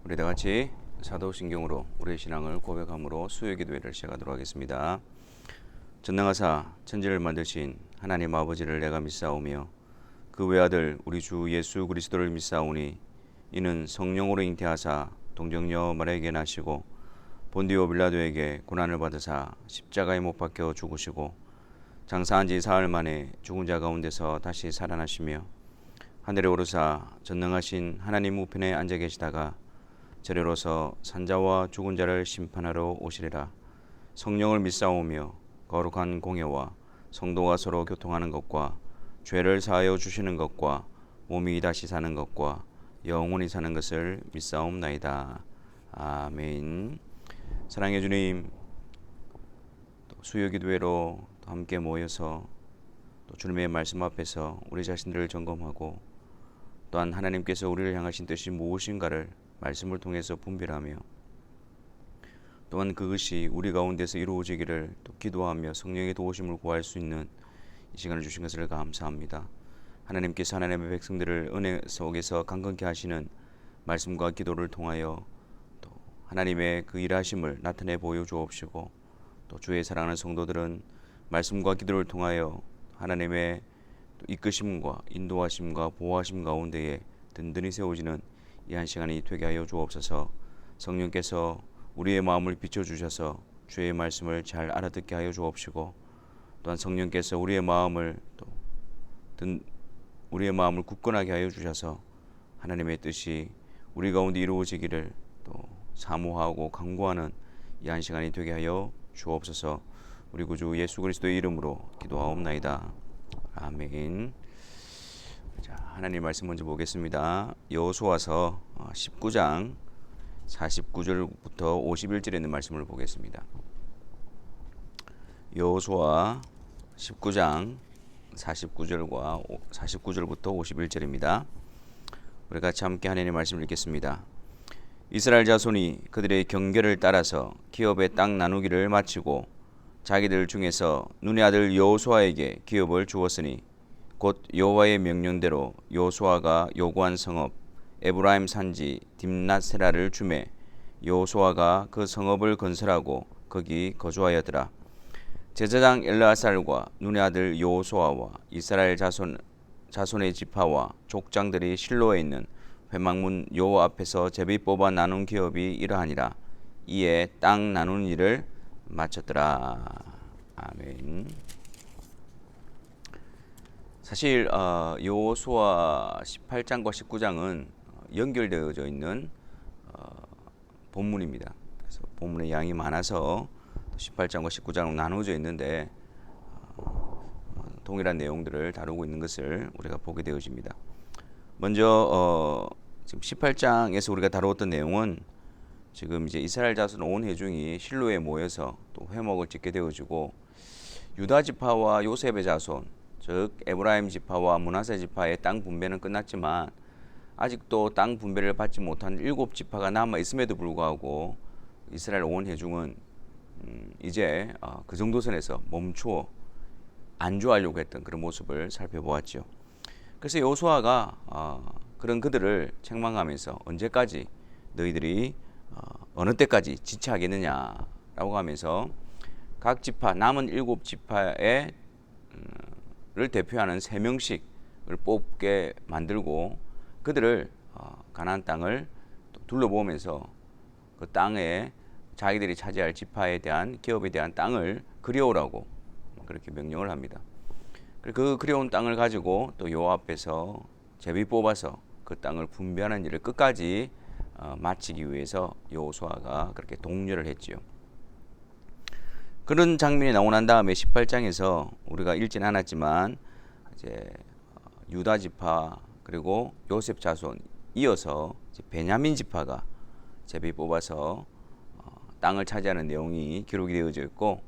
우리 다 같이 사도신경으로 우리의 신앙을 고백함으로 수요기도회를 시작하도록 하겠습니다. 전능하사 천지를 만드신 하나님 아버지를 내가 믿사오며 그 외아들 우리 주 예수 그리스도를 믿사오니 이는 성령으로 잉태하사 동정녀 마리아에게 나시고 본디오 빌라도에게 고난을 받으사 십자가에 못 박혀 죽으시고 장사한 지 사흘 만에 죽은 자 가운데서 다시 살아나시며 하늘에 오르사 전능하신 하나님 우편에 앉아 계시다가 저리로서 산자와 죽은 자를 심판하러 오시리라. 성령을 믿사오며 거룩한 공예와 성도가 서로 교통하는 것과 죄를 사하여 주시는 것과 몸이 다시 사는 것과 영원히 사는 것을 믿사옵나이다. 아멘. 사랑해 주님, 수요기도회로 함께 모여서 또 주님의 말씀 앞에서 우리 자신들을 점검하고 또한 하나님께서 우리를 향하신 뜻이 무엇인가를 말씀을 통해서 분별하며 또한 그것이 우리 가운데서 이루어지기를 또 기도하며 성령의 도우심을 구할 수 있는 이 시간을 주신 것을 감사합니다. 하나님께서 하나님의 백성들을 은혜 속에서 강건케 하시는 말씀과 기도를 통하여 또 하나님의 그 일하심을 나타내 보여주옵시고 또 주의 사랑하는 성도들은 말씀과 기도를 통하여 하나님의 이끄심과 인도하심과 보호하심 가운데에 든든히 세워지는 이 한 시간이 되게 하여 주옵소서. 성령께서 우리의 마음을 비춰주셔서 주의 말씀을 잘 알아듣게 하여 주옵시고 또한 성령께서 우리의 마음을 굳건하게 하여 주셔서 하나님의 뜻이 우리 가운데 이루어지기를 또 사모하고 간구하는 이 한 시간이 되게 하여 주옵소서. 우리 구주 예수 그리스도의 이름으로 기도하옵나이다. 아멘. 자, 하나님 말씀 먼저 보겠습니다. 여호수아서 19장 49절부터 51절에 있는 말씀을 보겠습니다. 여호수아 19장 49절부터 51절입니다. 우리 같이 함께 하나님의 말씀을 읽겠습니다. 이스라엘 자손이 그들의 경계를 따라서 기업의 땅 나누기를 마치고 자기들 중에서 눈의 아들 여호수아에게 기업을 주었으니 곧 여호와의 명령대로 여호수아가 요구한 성읍 에브라임 산지 딥낫세라를 주매 여호수아가 그 성읍을 건설하고 거기 거주하였더라. 제사장 엘르아살과 눈의 아들 여호수아와 이스라엘 자손의 지파와 족장들이 실로에 있는 회막문 여호와 앞에서 제비 뽑아 나눈 기업이 이러하니라. 이에 땅 나누는 일을 마쳤더라. 아멘. 사실 여호수아 18장과 19장은 연결되어져 있는 본문입니다. 그래서 본문의 양이 많아서 18장과 19장으로 나누어져 있는데 동일한 내용들을 다루고 있는 것을 우리가 보게 되어집니다. 먼저 지금 18장에서 우리가 다루었던 내용은 지금 이제 이스라엘 자손 온 회중이 실로에 모여서 또 회막을 짓게 되어지고 유다 지파와 요셉의 자손 즉 에브라임 지파와 므낫세 지파의 땅 분배는 끝났지만 아직도 땅 분배를 받지 못한 7지파가 남아 있음에도 불구하고 이스라엘 온 회중은 이제 그 정도 선에서 멈추어 안주하려고 했던 그런 모습을 살펴보았죠. 그래서 여호수아가 그런 그들을 책망하면서 언제까지 너희들이 어느 때까지 지체하겠느냐라고 하면서 각 지파 남은 7지파의 를 대표하는 3명씩을 뽑게 만들고 그들을 가나안 땅을 둘러보면서 그 땅에 자기들이 차지할 지파에 대한 기업에 대한 땅을 그려오라고 그렇게 명령을 합니다. 그 그려온 땅을 가지고 또 여호와 앞에서 제비 뽑아서 그 땅을 분배하는 일을 끝까지 마치기 위해서 여호수아가 그렇게 독려를 했지요. 그런 장면이 나오고 난 다음에 18장에서 우리가 읽진 않았지만 이제 유다 지파 그리고 요셉 자손 이어서 이제 베냐민 지파가 제비 뽑아서 땅을 차지하는 내용이 기록이 되어져 있고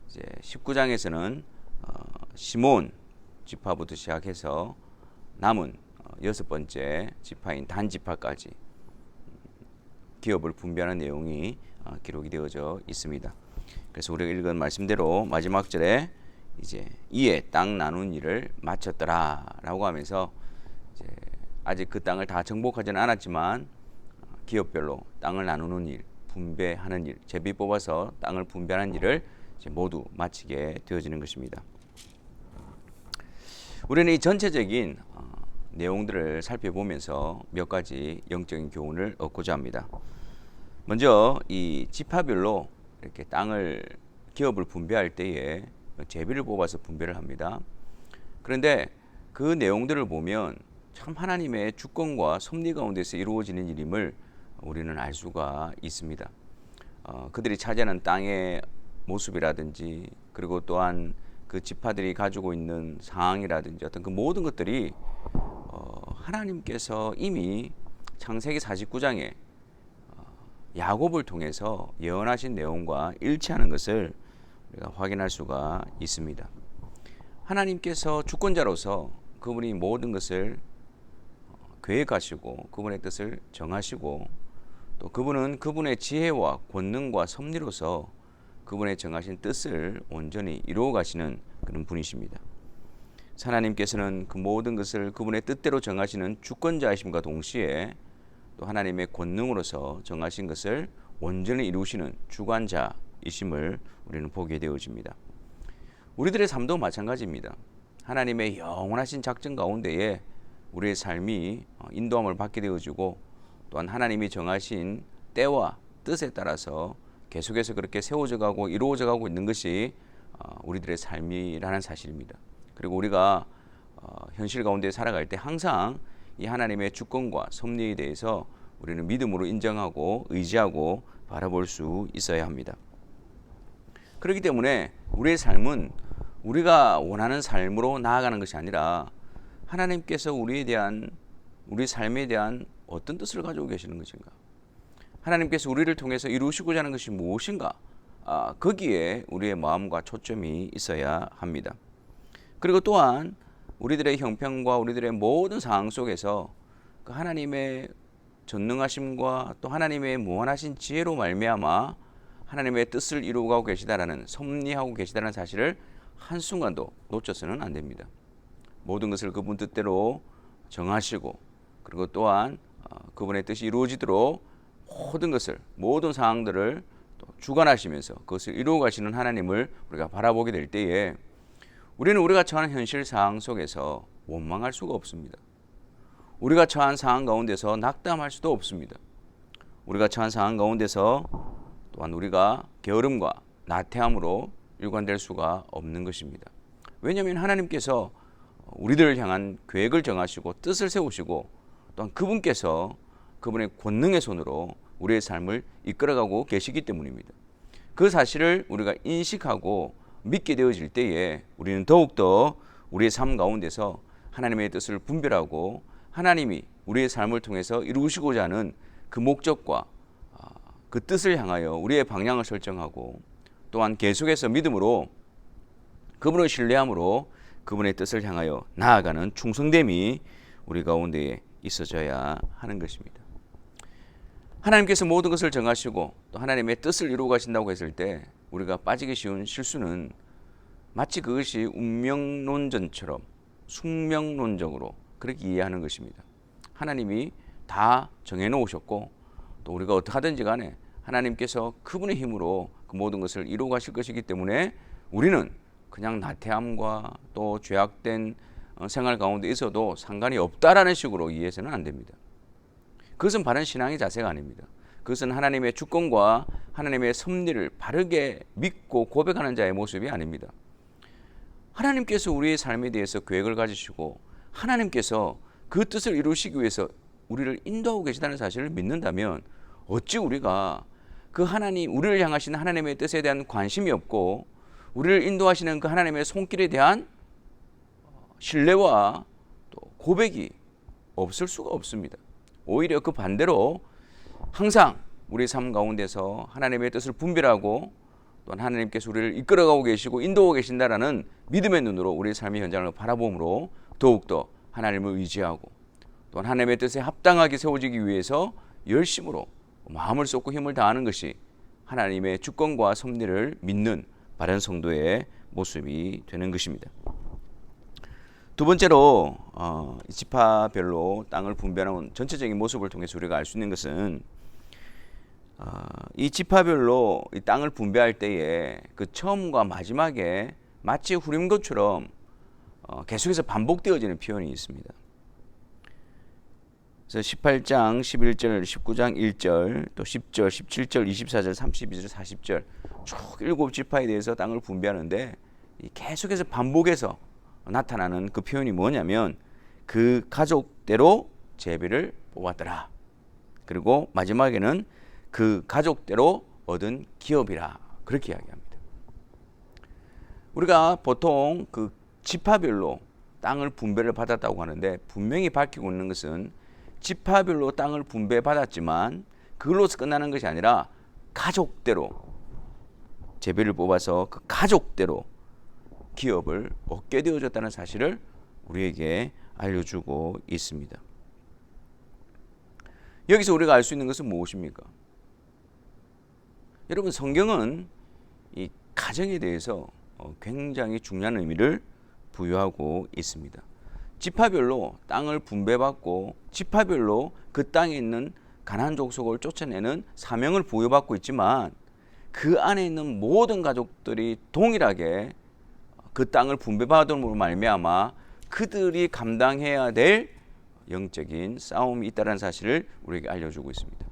이제 19장에서는 시몬 지파부터 시작해서 남은 6번째 지파인 단 지파까지 기업을 분배하는 내용이 기록이 되어져 있습니다. 그래서 우리가 읽은 말씀대로 마지막 절에 이제 이에 땅 나눈 일을 마쳤더라라고 하면서 이제 아직 그 땅을 다 정복하지는 않았지만 기업별로 땅을 나누는 일, 분배하는 일, 제비 뽑아서 땅을 분배하는 일을 이제 모두 마치게 되어지는 것입니다. 우리는 이 전체적인 내용들을 살펴보면서 몇 가지 영적인 교훈을 얻고자 합니다. 먼저 이 지파별로 이렇게 땅을 기업을 분배할 때에 제비를 뽑아서 분배를 합니다. 그런데 그 내용들을 보면 참 하나님의 주권과 섭리 가운데서 이루어지는 일임을 우리는 알 수가 있습니다. 그들이 차지하는 땅의 모습이라든지 그리고 또한 그 지파들이 가지고 있는 상황이라든지 어떤 그 모든 것들이 하나님께서 이미 창세기 49장에 야곱을 통해서 예언하신 내용과 일치하는 것을 우리가 확인할 수가 있습니다. 하나님께서 주권자로서 그분이 모든 것을 계획하시고 그분의 뜻을 정하시고 또 그분은 그분의 지혜와 권능과 섭리로서 그분의 정하신 뜻을 온전히 이루어 가시는 그런 분이십니다. 하나님께서는 그 모든 것을 그분의 뜻대로 정하시는 주권자이심과 동시에 또 하나님의 권능으로서 정하신 것을 온전히 이루시는 주관자이심을 우리는 보게 되어집니다. 우리들의 삶도 마찬가지입니다. 하나님의 영원하신 작전 가운데에 우리의 삶이 인도함을 받게 되어지고 또한 하나님이 정하신 때와 뜻에 따라서 계속해서 그렇게 세워져 가고 이루어져 가고 있는 것이 우리들의 삶이라는 사실입니다. 그리고 우리가 현실 가운데 살아갈 때 항상 이 하나님의 주권과 섭리에 대해서 우리는 믿음으로 인정하고 의지하고 바라볼 수 있어야 합니다. 그렇기 때문에 우리의 삶은 우리가 원하는 삶으로 나아가는 것이 아니라 하나님께서 우리 삶에 대한 어떤 뜻을 가지고 계시는 것인가? 하나님께서 우리를 통해서 이루시고자 하는 것이 무엇인가? 거기에 우리의 마음과 초점이 있어야 합니다. 그리고 또한 우리들의 형편과 우리들의 모든 상황 속에서 그 하나님의 전능하심과 또 하나님의 무한하신 지혜로 말미암아 하나님의 뜻을 이루어가고 계시다라는 섭리하고 계시다는 사실을 한순간도 놓쳐서는 안 됩니다. 모든 것을 그분 뜻대로 정하시고 그리고 또한 그분의 뜻이 이루어지도록 모든 상황들을 또 주관하시면서 그것을 이루어 가시는 하나님을 우리가 바라보게 될 때에 우리는 우리가 처한 현실 상황 속에서 원망할 수가 없습니다. 우리가 처한 상황 가운데서 낙담할 수도 없습니다. 우리가 처한 상황 가운데서 또한 우리가 게으름과 나태함으로 일관될 수가 없는 것입니다. 왜냐하면 하나님께서 우리들을 향한 계획을 정하시고 뜻을 세우시고 또한 그분께서 그분의 권능의 손으로 우리의 삶을 이끌어가고 계시기 때문입니다. 그 사실을 우리가 인식하고 믿게 되어질 때에 우리는 더욱더 우리의 삶 가운데서 하나님의 뜻을 분별하고 하나님이 우리의 삶을 통해서 이루시고자 하는 그 목적과 그 뜻을 향하여 우리의 방향을 설정하고 또한 계속해서 믿음으로 그분을 신뢰함으로 그분의 뜻을 향하여 나아가는 충성됨이 우리 가운데에 있어져야 하는 것입니다. 하나님께서 모든 것을 정하시고 또 하나님의 뜻을 이루어 가신다고 했을 때 우리가 빠지기 쉬운 실수는 마치 그것이 운명론전처럼 숙명론적으로 그렇게 이해하는 것입니다. 하나님이 다 정해놓으셨고 또 우리가 어떻게 하든지 간에 하나님께서 그분의 힘으로 그 모든 것을 이루어 가실 것이기 때문에 우리는 그냥 나태함과 또 죄악된 생활 가운데 있어도 상관이 없다라는 식으로 이해해서는 안 됩니다. 그것은 바른 신앙의 자세가 아닙니다. 그것은 하나님의 주권과 하나님의 섭리를 바르게 믿고 고백하는 자의 모습이 아닙니다. 하나님께서 우리의 삶에 대해서 계획을 가지시고 하나님께서 그 뜻을 이루시기 위해서 우리를 인도하고 계시다는 사실을 믿는다면 어찌 우리가 그 하나님, 우리를 향하시는 하나님의 뜻에 대한 관심이 없고 우리를 인도하시는 그 하나님의 손길에 대한 신뢰와 또 고백이 없을 수가 없습니다. 오히려 그 반대로 항상 우리 삶 가운데서 하나님의 뜻을 분별하고 또한 하나님께서 우리를 이끌어가고 계시고 인도하고 계신다라는 믿음의 눈으로 우리의 삶의 현장을 바라봄으로 더욱더 하나님을 의지하고 또한 하나님의 뜻에 합당하게 세워지기 위해서 열심으로 마음을 쏟고 힘을 다하는 것이 하나님의 주권과 섭리를 믿는 바른 성도의 모습이 되는 것입니다. 두 번째로 이 지파별로 땅을 분배하는 전체적인 모습을 통해서 우리가 알 수 있는 것은 이 지파별로 이 땅을 분배할 때에 그 처음과 마지막에 마치 후림것처럼 계속해서 반복되어지는 표현이 있습니다. 그래서 18장 11절, 19장 1절, 또 10절, 17절, 24절, 32절, 40절 쭉 7지파에 대해서 땅을 분배하는데 계속해서 반복해서 나타나는 그 표현이 뭐냐면 그 가족대로 제비를 뽑았더라. 그리고 마지막에는 그 가족대로 얻은 기업이라 그렇게 이야기합니다. 우리가 보통 그 지파별로 땅을 분배를 받았다고 하는데 분명히 밝히고 있는 것은 지파별로 땅을 분배받았지만 그걸로서 끝나는 것이 아니라 가족대로 제비를 뽑아서 그 가족대로 기업을 얻게 되어졌다는 사실을 우리에게 알려주고 있습니다. 여기서 우리가 알 수 있는 것은 무엇입니까? 여러분, 성경은 이 가정에 대해서 굉장히 중요한 의미를 부여하고 있습니다. 지파별로 땅을 분배받고 지파별로 그 땅에 있는 가나안 족속을 쫓아내는 사명을 부여받고 있지만 그 안에 있는 모든 가족들이 동일하게 그 땅을 분배받음으로 말미암아 그들이 감당해야 될 영적인 싸움이 있다는 사실을 우리에게 알려주고 있습니다.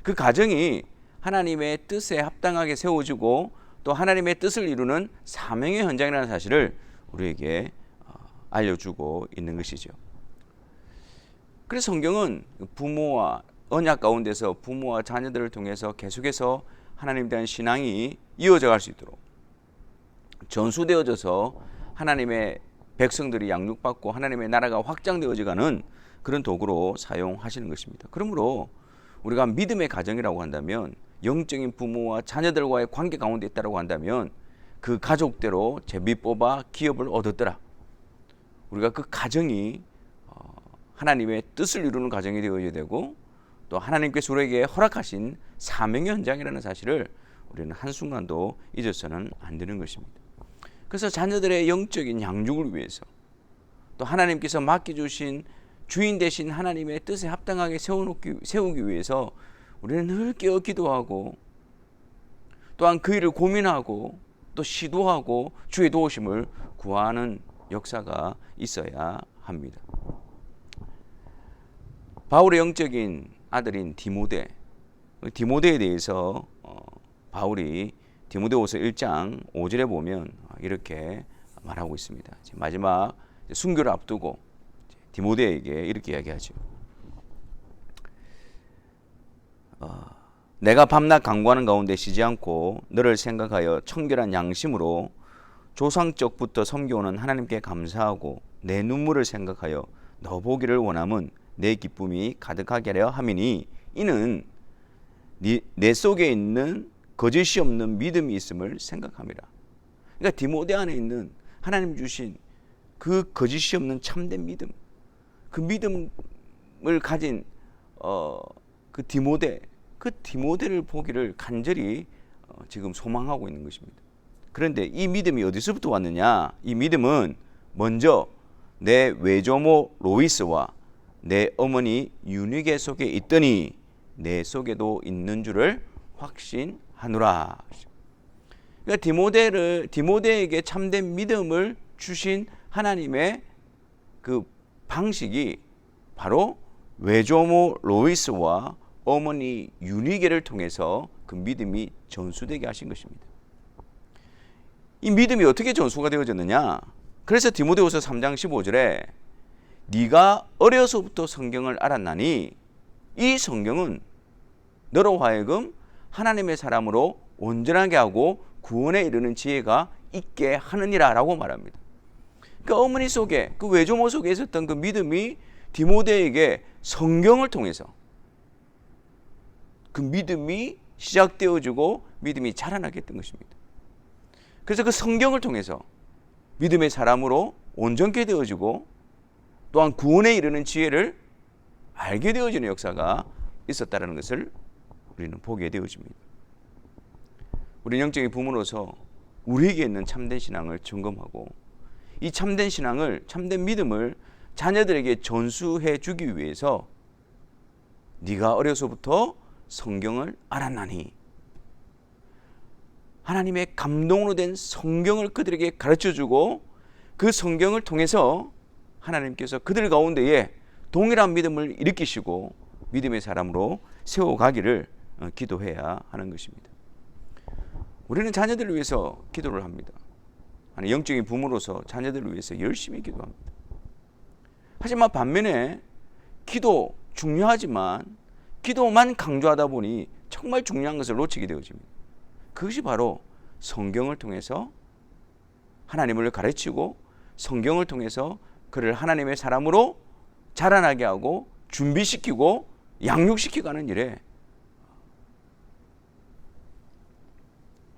그 가정이 하나님의 뜻에 합당하게 세워지고 또 하나님의 뜻을 이루는 사명의 현장이라는 사실을 우리에게 알려주고 있는 것이죠. 그래서 성경은 부모와 언약 가운데서 부모와 자녀들을 통해서 계속해서 하나님에 대한 신앙이 이어져 갈 수 있도록 전수되어져서 하나님의 백성들이 양육받고 하나님의 나라가 확장되어져가는 그런 도구로 사용하시는 것입니다. 그러므로 우리가 믿음의 가정이라고 한다면 영적인 부모와 자녀들과의 관계 가운데 있다고 한다면 그 가족대로 제비 뽑아 기업을 얻었더라. 우리가 그 가정이 하나님의 뜻을 이루는 가정이 되어야 되고 또 하나님께서 우리에게 허락하신 사명의 현장이라는 사실을 우리는 한순간도 잊어서는 안 되는 것입니다. 그래서 자녀들의 영적인 양육을 위해서 또 하나님께서 맡겨주신 주인 되신 하나님의 뜻에 합당하게 세우기 위해서 우리는 늘 깨어 기도하고 또한 그 일을 고민하고 또 시도하고 주의 도우심을 구하는 역사가 있어야 합니다. 바울의 영적인 아들인 디모데에 대해서 바울이 디모데후서 1장 5절에 보면 이렇게 말하고 있습니다. 마지막 순교를 앞두고 디모데에게 이렇게 이야기하죠. 내가 밤낮 간구하는 가운데 쉬지 않고 너를 생각하여 청결한 양심으로 조상적부터 섬겨오는 하나님께 감사하고 내 눈물을 생각하여 너 보기를 원함은 내 기쁨이 가득하게 하려 함이니 이는 내 속에 있는 거짓이 없는 믿음이 있음을 생각함이라. 그러니까 디모데 안에 있는 하나님 주신 그 거짓이 없는 참된 믿음, 그 믿음을 가진 그 디모데를 보기를 간절히 지금 소망하고 있는 것입니다. 그런데 이 믿음이 어디서부터 왔느냐? 이 믿음은 먼저 내 외조모 로이스와 내 어머니 유니게 속에 있더니 내 속에도 있는 줄을 확신하노라. 그러니까 디모데에게 참된 믿음을 주신 하나님의 그 방식이 바로 외조모 로이스와 어머니 유니게를 통해서 그 믿음이 전수되게 하신 것입니다. 이 믿음이 어떻게 전수가 되어졌느냐? 그래서 디모데후서 3장 15절에 네가 어려서부터 성경을 알았나니 이 성경은 너로 하여금 하나님의 사람으로 온전하게 하고 구원에 이르는 지혜가 있게 하느니라 라고 말합니다. 그러니까 어머니 속에 그 외조모 속에 있었던 그 믿음이 디모데에게 성경을 통해서 그 믿음이 시작되어지고 믿음이 자라나게 했던 것입니다. 그래서 그 성경을 통해서 믿음의 사람으로 온전케 되어지고 또한 구원에 이르는 지혜를 알게 되어지는 역사가 있었다는 것을 우리는 보게 되어집니다. 우리 영적인 부모로서 우리에게 있는 참된 신앙을 점검하고 이 참된 신앙을, 참된 믿음을 자녀들에게 전수해 주기 위해서 네가 어려서부터 성경을 알았나니, 하나님의 감동으로 된 성경을 그들에게 가르쳐주고 그 성경을 통해서 하나님께서 그들 가운데에 동일한 믿음을 일으키시고 믿음의 사람으로 세워가기를 기도해야 하는 것입니다. 우리는 자녀들을 위해서 기도를 합니다. 영적인 부모로서 자녀들을 위해서 열심히 기도합니다. 하지만 반면에 기도 중요하지만 기도만 강조하다 보니 정말 중요한 것을 놓치게 되어집니다. 그것이 바로 성경을 통해서 하나님을 가르치고 성경을 통해서 그를 하나님의 사람으로 자라나게 하고 준비시키고 양육시키고 하는 일에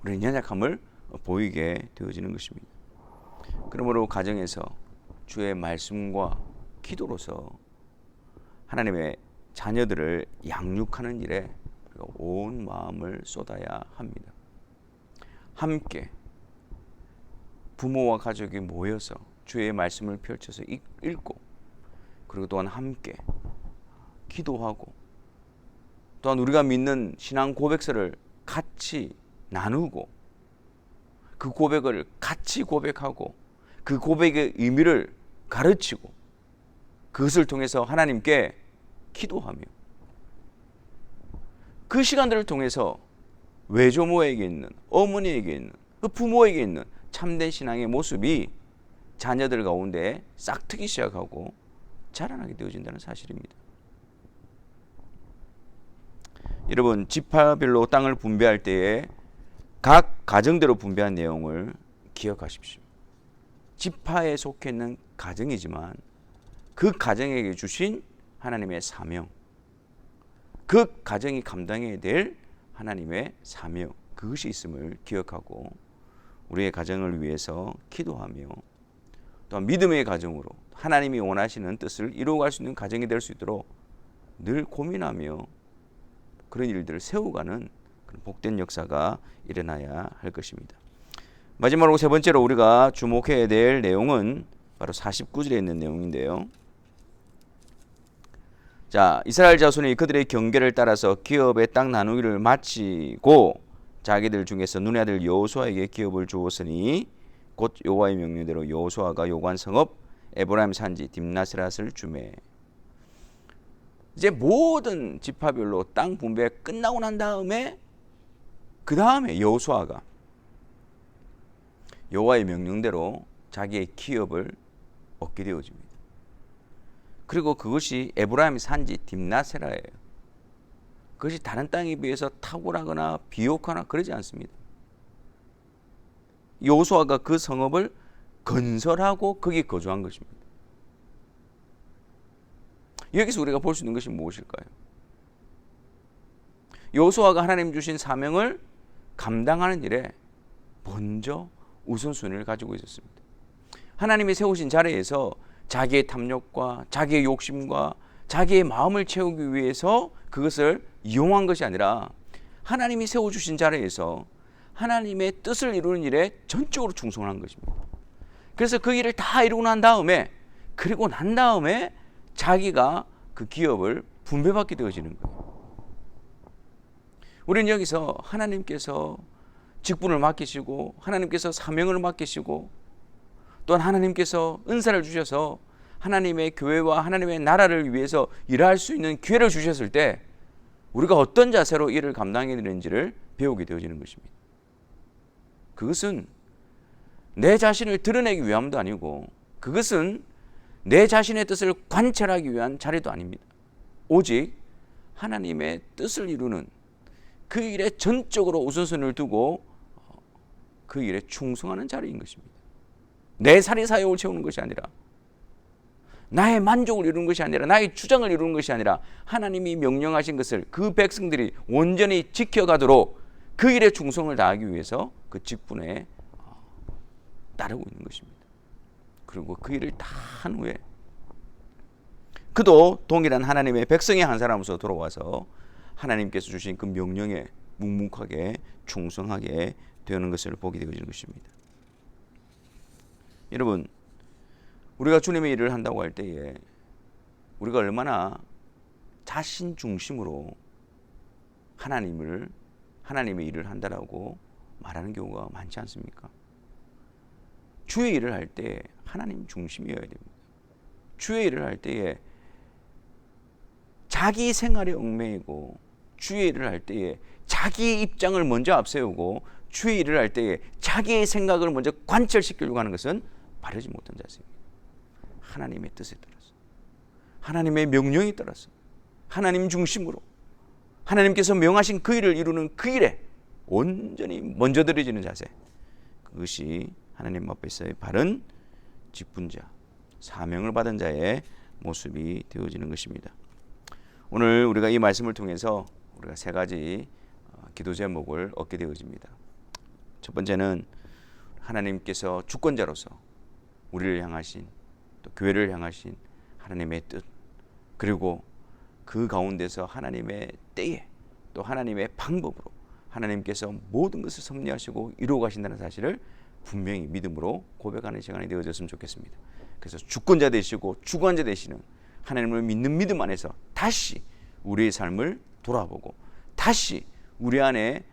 우리는 연약함을 보이게 되어지는 것입니다. 그러므로 가정에서 주의 말씀과 기도로서 하나님의 자녀들을 양육하는 일에 온 마음을 쏟아야 합니다. 함께 부모와 가족이 모여서 주의 말씀을 펼쳐서 읽고, 그리고 또한 함께 기도하고, 또한 우리가 믿는 신앙 고백서를 같이 나누고, 그 고백을 같이 고백하고, 그 고백의 의미를 가르치고, 그것을 통해서 하나님께 기도하며, 그 시간들을 통해서 외조모에게 있는, 어머니에게 있는, 그 부모에게 있는 참된 신앙의 모습이 자녀들 가운데 싹트기 시작하고 자라나게 되어진다는 사실입니다. 여러분, 지파별로 땅을 분배할 때에 각 가정대로 분배한 내용을 기억하십시오. 지파에 속해 있는 가정이지만 그 가정에게 주신 하나님의 사명, 그 가정이 감당해야 될 하나님의 사명, 그것이 있음을 기억하고 우리의 가정을 위해서 기도하며, 또한 믿음의 가정으로 하나님이 원하시는 뜻을 이루어갈 수 있는 가정이 될 수 있도록 늘 고민하며 그런 일들을 세워가는 그런 복된 역사가 일어나야 할 것입니다. 마지막으로 세 번째로 우리가 주목해야 될 내용은 바로 49절에 있는 내용인데요. 자, 이스라엘 자손이 그들의 경계를 따라서 기업의 땅 나누기를 마치고 자기들 중에서 눈의 아들 여호수아에게 기업을 주었으니 곧 여호와의 명령대로 여호수아가 요구한 성읍 에브라임 산지 딥나스랏을 주매. 이제 모든 지파별로 땅 분배 끝나고 난 다음에 그 다음에 여호수아가 여호와의 명령대로 자기의 기업을 얻게 되어집니다. 그리고 그것이 에브라임 산지 딥나세라예요. 그것이 다른 땅에 비해서 탁월하거나 비옥하나 그러지 않습니다. 여호수아가 그 성읍을 건설하고 거기 거주한 것입니다. 여기서 우리가 볼 수 있는 것이 무엇일까요? 여호수아가 하나님 주신 사명을 감당하는 일에 먼저 우선순위를 가지고 있었습니다. 하나님이 세우신 자리에서 자기의 탐욕과 자기의 욕심과 자기의 마음을 채우기 위해서 그것을 이용한 것이 아니라 하나님이 세워주신 자리에서 하나님의 뜻을 이루는 일에 전적으로 충성한 것입니다. 그래서 그 일을 다 이루고 난 다음에, 그리고 난 다음에 자기가 그 기업을 분배받게 되어지는 거예요. 우리는 여기서 하나님께서 직분을 맡기시고 하나님께서 사명을 맡기시고 또한 하나님께서 은사를 주셔서 하나님의 교회와 하나님의 나라를 위해서 일할 수 있는 기회를 주셨을 때 우리가 어떤 자세로 일을 감당해야 되는지를 배우게 되어지는 것입니다. 그것은 내 자신을 드러내기 위함도 아니고, 그것은 내 자신의 뜻을 관철하기 위한 자리도 아닙니다. 오직 하나님의 뜻을 이루는 그 일에 전적으로 우선순위를 두고 그 일에 충성하는 자리인 것입니다. 내 사리사욕을 채우는 것이 아니라, 나의 만족을 이루는 것이 아니라, 나의 주장을 이루는 것이 아니라 하나님이 명령하신 것을 그 백성들이 온전히 지켜가도록 그 일에 충성을 다하기 위해서 그 직분에 따르고 있는 것입니다. 그리고 그 일을 다 한 후에 그도 동일한 하나님의 백성의 한 사람으로서 돌아와서 하나님께서 주신 그 명령에 묵묵하게 충성하게 되는 것을 보게 되어지는 것입니다. 여러분, 우리가 주님의 일을 한다고 할 때에 우리가 얼마나 자신 중심으로 하나님의 일을 한다라고 말하는 경우가 많지 않습니까? 주의 일을 할 때 하나님 중심이어야 됩니다. 주의 일을 할 때에 자기 생활에 얽매이고, 주의 일을 할 때에 자기의 입장을 먼저 앞세우고, 주의 일을 할 때에 자기의 생각을 먼저 관철시키려고 하는 것은 바르지 못한 자세입니다. 하나님의 뜻에 따라서, 하나님의 명령에 따라서, 하나님 중심으로 하나님께서 명하신 그 일을 이루는 그 일에 온전히 먼저 드려지는 자세, 그것이 하나님 앞에서의 바른 직분자, 사명을 받은 자의 모습이 되어지는 것입니다. 오늘 우리가 이 말씀을 통해서 우리가 세 가지 기도 제목을 얻게 되어집니다. 첫 번째는 하나님께서 주권자로서 우리를 향하신, 또 교회를 향하신 하나님의 뜻, 그리고 그 가운데서 하나님의 때에 또 하나님의 방법으로 하나님께서 모든 것을 섭리하시고 이루어 가신다는 사실을 분명히 믿음으로 고백하는 시간이 되어졌으면 좋겠습니다. 그래서 주권자 되시고 주관자 되시는 하나님을 믿는 믿음 안에서 다시 우리의 삶을 돌아보고, 다시 우리 안에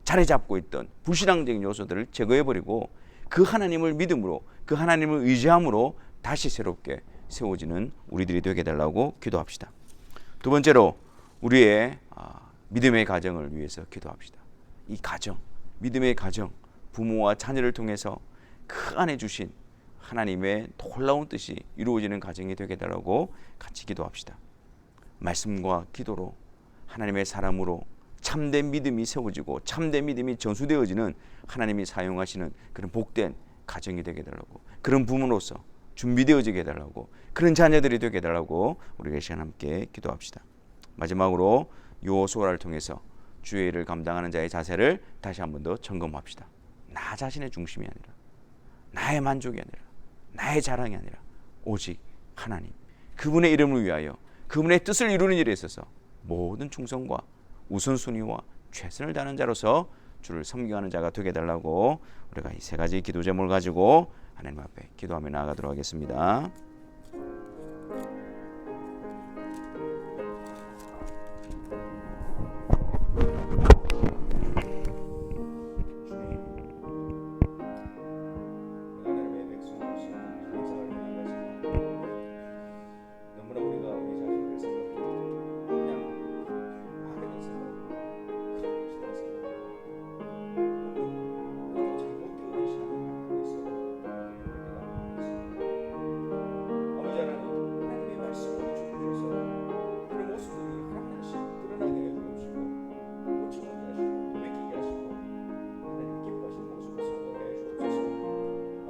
자리 잡고 있던 불신앙적인 요소들을 제거해버리고, 그 하나님을 믿음으로, 그 하나님을 의지함으로 다시 새롭게 세워지는 우리들이 되게 해달라고 기도합시다. 두 번째로 우리의 믿음의 가정을 위해서 기도합시다. 이 가정, 믿음의 가정, 부모와 자녀를 통해서 그 안에 주신 하나님의 놀라운 뜻이 이루어지는 가정이 되게 해달라고 같이 기도합시다. 말씀과 기도로 하나님의 사람으로 참된 믿음이 세워지고 참된 믿음이 전수되어지는 하나님이 사용하시는 그런 복된 가정이 되게 해달라고, 그런 부모로서 준비되어지게 해달라고, 그런 자녀들이 되게 해달라고 우리가 이 시간 함께 기도합시다. 마지막으로 요호수아를 통해서 주의 일을 감당하는 자의 자세를 다시 한 번 더 점검합시다. 나 자신의 중심이 아니라, 나의 만족이 아니라, 나의 자랑이 아니라 오직 하나님, 그분의 이름을 위하여 그분의 뜻을 이루는 일에 있어서 모든 충성과 우선순위와 최선을 다하는 자로서 주를 섬기하는 자가 되게 해달라고 우리가 이 세 가지 기도 제목을 가지고 하나님 앞에 기도하며 나아가도록 하겠습니다.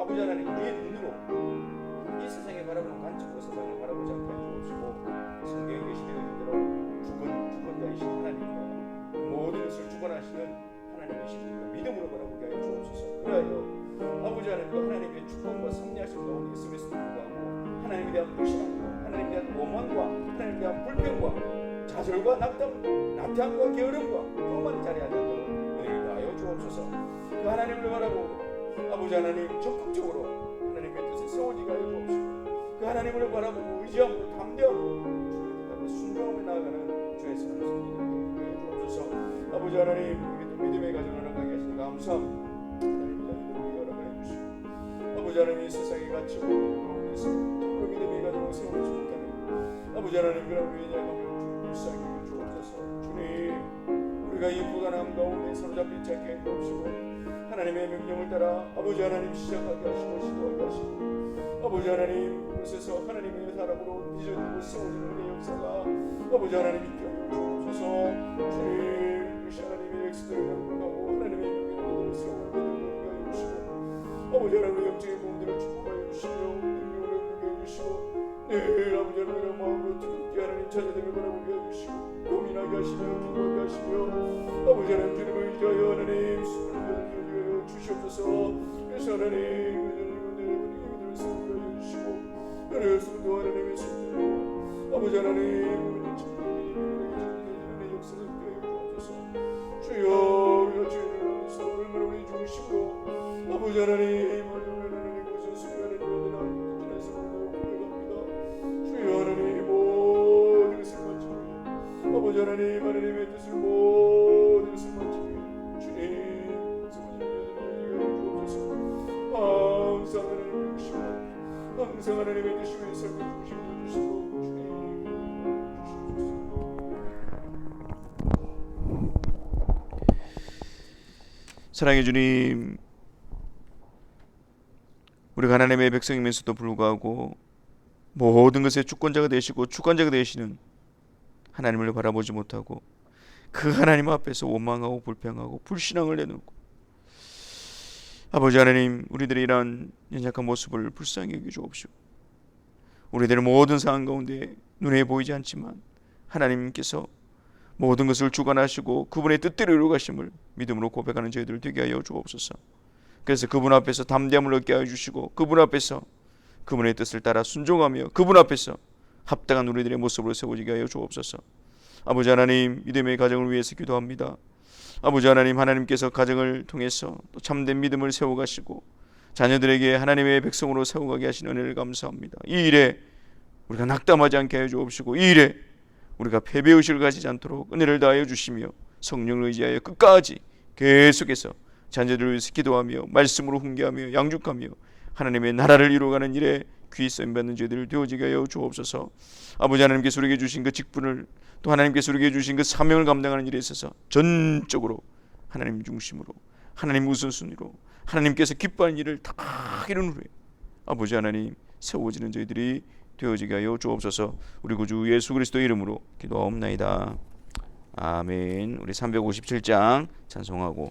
아버지 하나님, 우리의 눈으로 이 세상에 바라보는 관점으로 세상을 바라보지 않게 해주옵시고, 성경에 계시되는 대로 주권자이신 하나님과 모든 것을 주관하시는 하나님이십니다. 믿음으로 바라보게 하여 주옵소서. 그리하여 아버지 하나님, 하나님의 주권과 섭리하신 가운데 있음에도 불구하고 하나님에 대한 불신앙과 하나님에 대한 오만과 하나님에 대한 불평과 좌절과 낙담과 게으름과 교만이 자리하지 않도록 은혜를 하여 주옵소서. 그 하나님을 바라보고 아버지 하나님, 적극적으로 하나님의 뜻에 세워지게 하여 주옵시고, 그 하나님을 바라보고 의지함으로 담대함으로 주님의 뜻에 순종하며 나아가는 주의 사랑을 섬기게 하여 주옵소서. 아버지 하나님, 우리 또 믿음의 가정을 나가게 하시니 감사합니다. 하나님 자녀들을 허락하여 주시고, 아버지 하나님, 이 세상에 갇히고 가운데서 정말 믿음의 가정을 세우는 순간에 아버지 하나님, 그런 왜냐하면 불쌍히 여겨 주옵소서. 주님, 우리가 이 불가능함 가운데 사로잡히지 않게 해 주옵시고, 하나님의 명령을 따라 아버지 하나님 시작하게 하시고 시도하게 하시고, 아버지 하나님 그곳에서 하나님의 사람으로 빚어지고 세워지는 그 역사가 아버지 하나님 있게 하여 주옵소서. 주님, 그것이 하나님의 엑스도를 연구하고 하나님의 명령을 세우는 것을 하여 주시고, 아버지 하나님의 영적인 몸들을 축복하여 주시며 능력을 얻게 해주시고, 늘 아버지 하나님의 마음으로 뜨겁게 하나님 자녀들을 바라보게 해주시고, 고민하게 하시며 기도하게 하시며, 아버지 하나님 주님을 의지하여 하나님 수고를 주시옵소서. 그래서 하나님 이들을 섬기게 해주시고, 그래서도 하나님의 손으로 아버지 하나님 하나님의 역사를 하여 주옵소서. 주여, 우리가 주님을 위해서 얼마나 우리 중심으로 아버지 하나님 하나님 그것을 수고하는 일들을 하나님 하나님의 뜻을 모든 것을 마치게 주님 항상 하나님의 뜻이 항상 하나님의 뜻이 위해 삶을 중심으로 주시고 사랑해 주님, 우리가 하나님의 백성이면서도 불구하고 모든 것의 주권자가 되시고 주관자가 되시는 하나님을 바라보지 못하고 그 하나님 앞에서 원망하고 불평하고 불신앙을 내놓고 아버지 하나님, 우리들의 이러한 연약한 모습을 불쌍히 여겨 주옵시고 우리들의 모든 상황 가운데 눈에 보이지 않지만 하나님께서 모든 것을 주관하시고 그분의 뜻대로 이루어가심을 믿음으로 고백하는 저희들 되게 하여 주옵소서. 그래서 그분 앞에서 담대함을 얻게 하여 주시고 그분 앞에서 그분의 뜻을 따라 순종하며 그분 앞에서 합당한 우리들의 모습으로 세워지게 하여 주옵소서. 아버지 하나님, 믿음의 가정을 위해서 기도합니다. 아버지 하나님, 하나님께서 가정을 통해서 또 참된 믿음을 세워가시고 자녀들에게 하나님의 백성으로 세워가게 하신 은혜를 감사합니다. 이 일에 우리가 낙담하지 않게 하여 주옵시고 이 일에 우리가 패배의식을 가지지 않도록 은혜를 다하여 주시며 성령을 의지하여 끝까지 계속해서 자녀들을 위해서 기도하며 말씀으로 훈계하며 양육하며 하나님의 나라를 이루어가는 일에 귀히 쓰임받는 저희들 되어지게 하여 주옵소서. 아버지 하나님께서 우리에게 주신 그 직분을 또 하나님께서 우리에게 주신 그 사명을 감당하는 일에 있어서 전적으로 하나님 중심으로 하나님 우선순위로 하나님께서 기뻐하는 일을 다 이룬 후에 아버지 하나님 세워지는 저희들이 되어지게 하여 주옵소서. 우리 구주 예수 그리스도의 이름으로 기도하옵나이다. 아멘. 우리 357장 찬송하고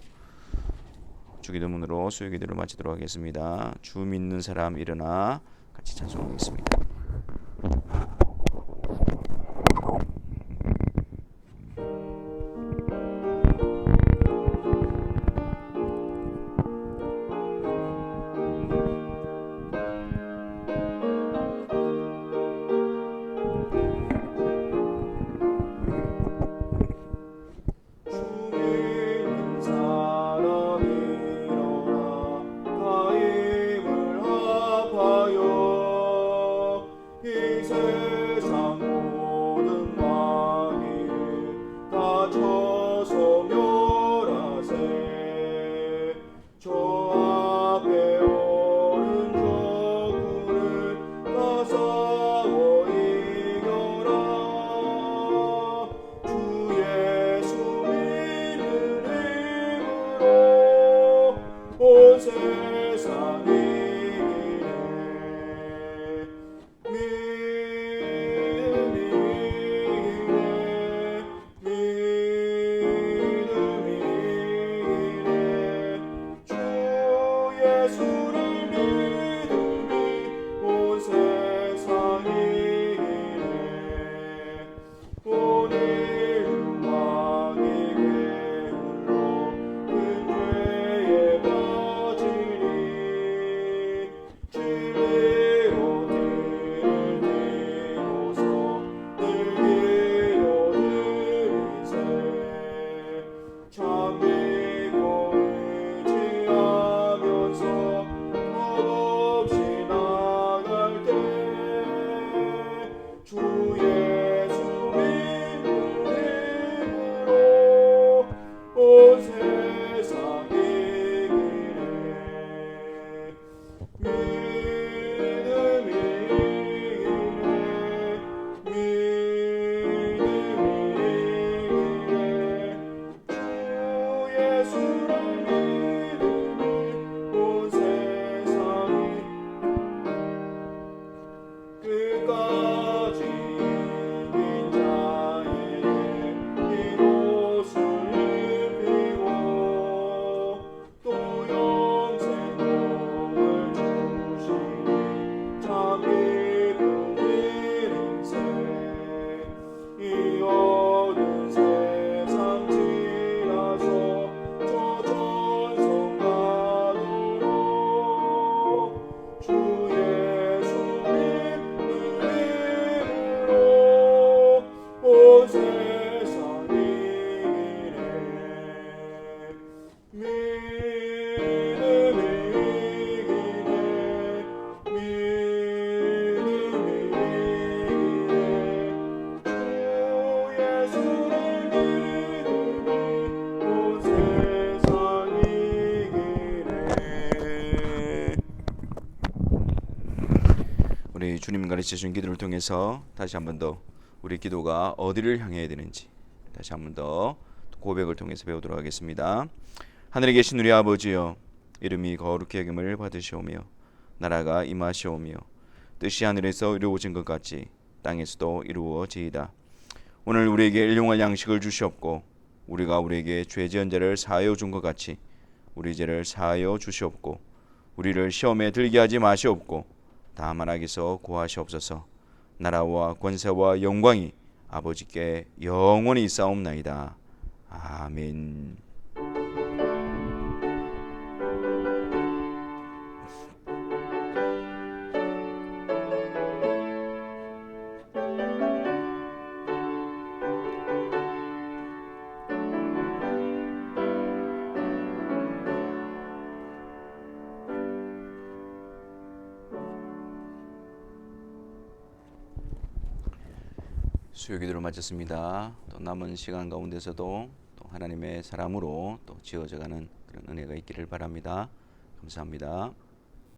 주기도문으로 수요기도를 마치도록 하겠습니다. 주 믿는 사람 일어나 같이 찬송하겠습니다. 가르쳐 준 기도를 통해서 다시 한 번 더 우리 기도가 어디를 향해야 되는지 다시 한 번 더 고백을 통해서 배우도록 하겠습니다. 하늘에 계신 우리 아버지여, 이름이 거룩히 여김을 받으시오며 나라가 임하시오며 뜻이 하늘에서 이루어진 것 같이 땅에서도 이루어지이다. 오늘 우리에게 일용할 양식을 주시옵고 우리가 우리에게 죄 지은 자를 사하여 준 것 같이 우리 죄를 사하여 주시옵고 우리를 시험에 들게 하지 마시옵고 다만 악에서 구하시옵소서. 나라와 권세와 영광이 아버지께 영원히 있사옵나이다. 아멘. 수요기도를 마쳤습니다. 또 남은 시간 가운데서도 또 하나님의 사람으로 또 지어져가는 그런 은혜가 있기를 바랍니다. 감사합니다.